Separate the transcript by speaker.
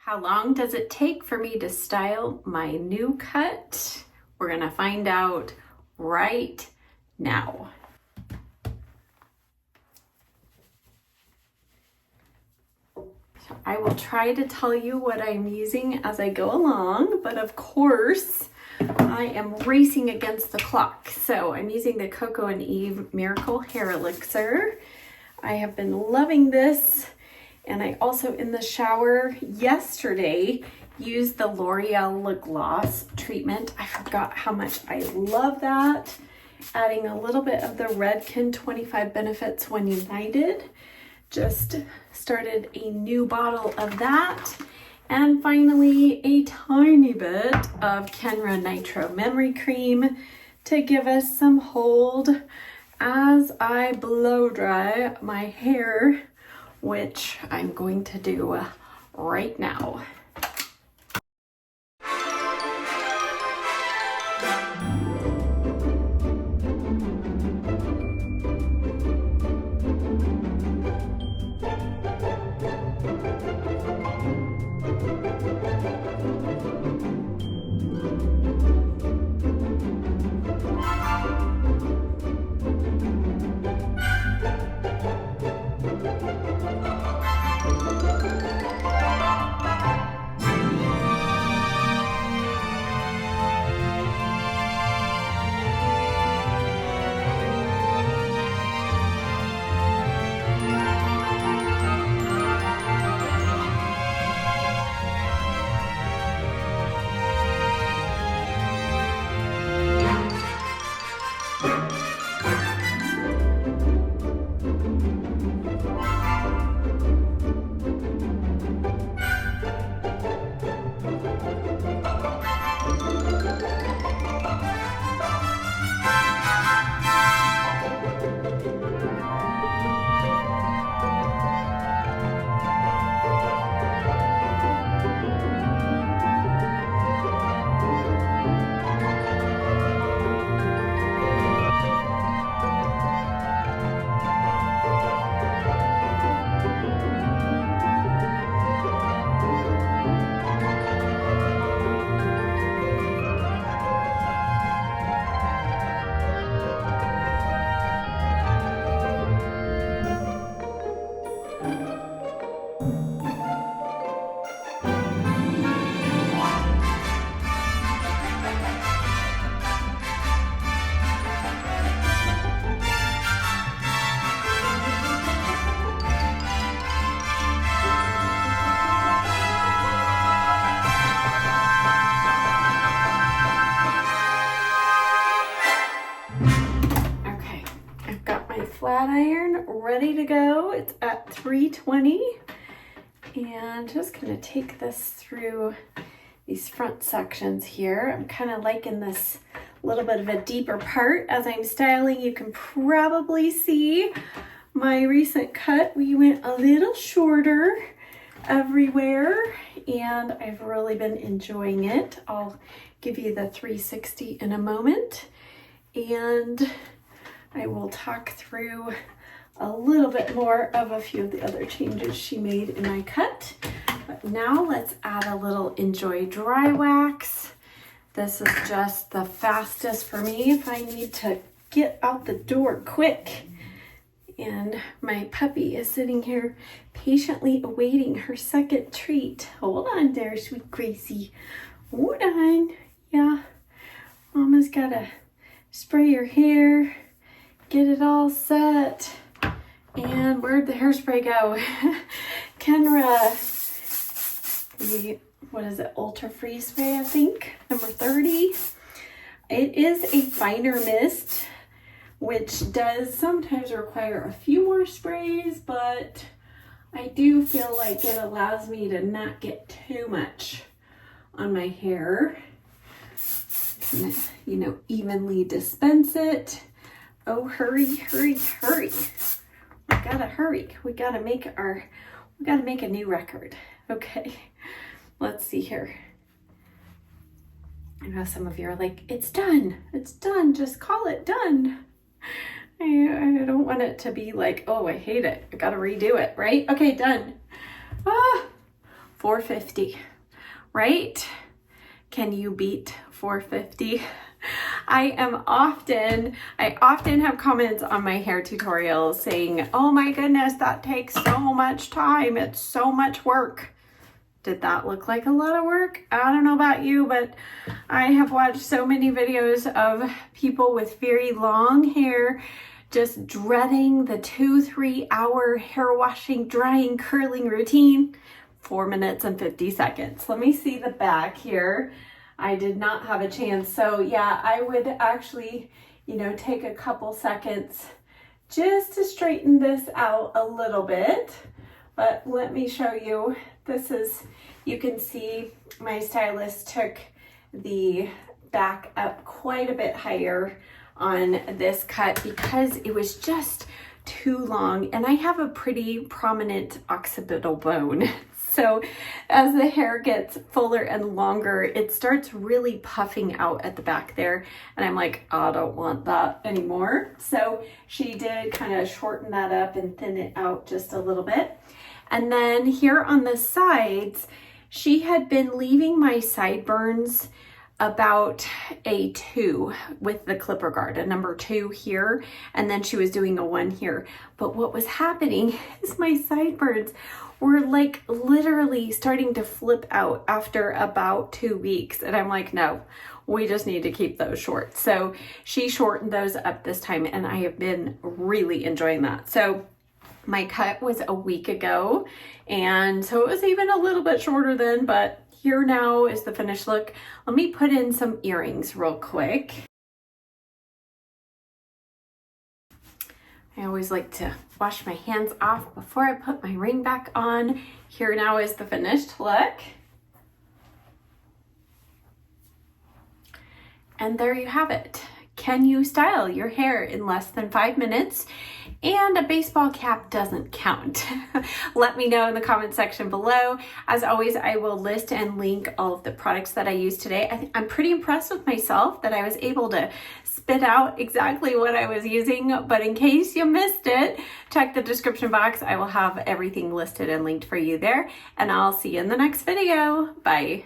Speaker 1: How long does it take for me to style my new cut? We're gonna find out right now. So I will try to tell you what I'm using as I go along, but of course, I am racing against the clock. So I'm using the Coco and Eve Miracle Hair Elixir. I have been loving this. And I also, in the shower yesterday, used the L'Oreal Lip Gloss treatment. I forgot how much I love that. Adding a little bit of the Redken 25 Benefits When United. Just started a new bottle of that. And finally, a tiny bit of Kenra Nitro Memory Cream to give us some hold as I blow dry my hair, which I'm going to do right now. Flat iron ready to go. It's at 320, and just gonna take this through these front sections here. I'm kind of liking this little bit of a deeper part as I'm styling. You can probably see my recent cut. We went a little shorter everywhere, and I've really been enjoying it. I'll give you the 360 in a moment, and I will talk through a little bit more of a few of the other changes she made in my cut. But now let's add a little Enjoy Dry Wax. This is just the fastest for me if I need to get out the door quick. And my puppy is sitting here patiently awaiting her second treat. Hold on there, sweet Gracie. Hold on. Yeah, Mama's gotta spray your hair. Get it all set. And where'd the hairspray go? Kenra, what is it, Ultra Freeze Spray, I think, number 30. It is a finer mist, which does sometimes require a few more sprays, but I do feel like it allows me to not get too much on my hair. Kind of, evenly dispense it. Oh, hurry, hurry, hurry. We gotta hurry. We gotta make a new record. Okay, let's see here. I know some of you are like, it's done, just call it done. I don't want it to be like, oh, I hate it, I gotta redo it, right? Okay, done. $4.50, right? Can you beat $4.50? I often have comments on my hair tutorials saying, oh my goodness, that takes so much time. It's so much work. Did that look like a lot of work? I don't know about you, but I have watched so many videos of people with very long hair just dreading the 2-3 hour hair washing, drying, curling routine. 4 minutes and 50 seconds. Let me see the back here. I did not have a chance. So yeah, I would actually, take a couple seconds just to straighten this out a little bit. But let me show you. You can see my stylist took the back up quite a bit higher on this cut because it was just too long, and I have a pretty prominent occipital bone. So as the hair gets fuller and longer, it starts really puffing out at the back there. And I'm like, I don't want that anymore. So she did kind of shorten that up and thin it out just a little bit. And then here on the sides, she had been leaving my sideburns about a 2 with the clipper guard, a number 2 here, and then she was doing a 1 here. But what was happening is my sideburns were like literally starting to flip out after about 2 weeks. And I'm like, no, we just need to keep those short. So she shortened those up this time, and I have been really enjoying that. So my cut was a week ago, and so it was even a little bit shorter then, but here now is the finished look. Let me put in some earrings real quick. I always like to wash my hands off before I put my ring back on. Here now is the finished look. And there you have it. Can you style your hair in less than 5 minutes? And a baseball cap doesn't count. Let me know in the comment section below. As always, I will list and link all of the products that I used today. I'm pretty impressed with myself that I was able to spit out exactly what I was using, but in case you missed it, check the description box. I will have everything listed and linked for you there, and I'll see you in the next video. Bye.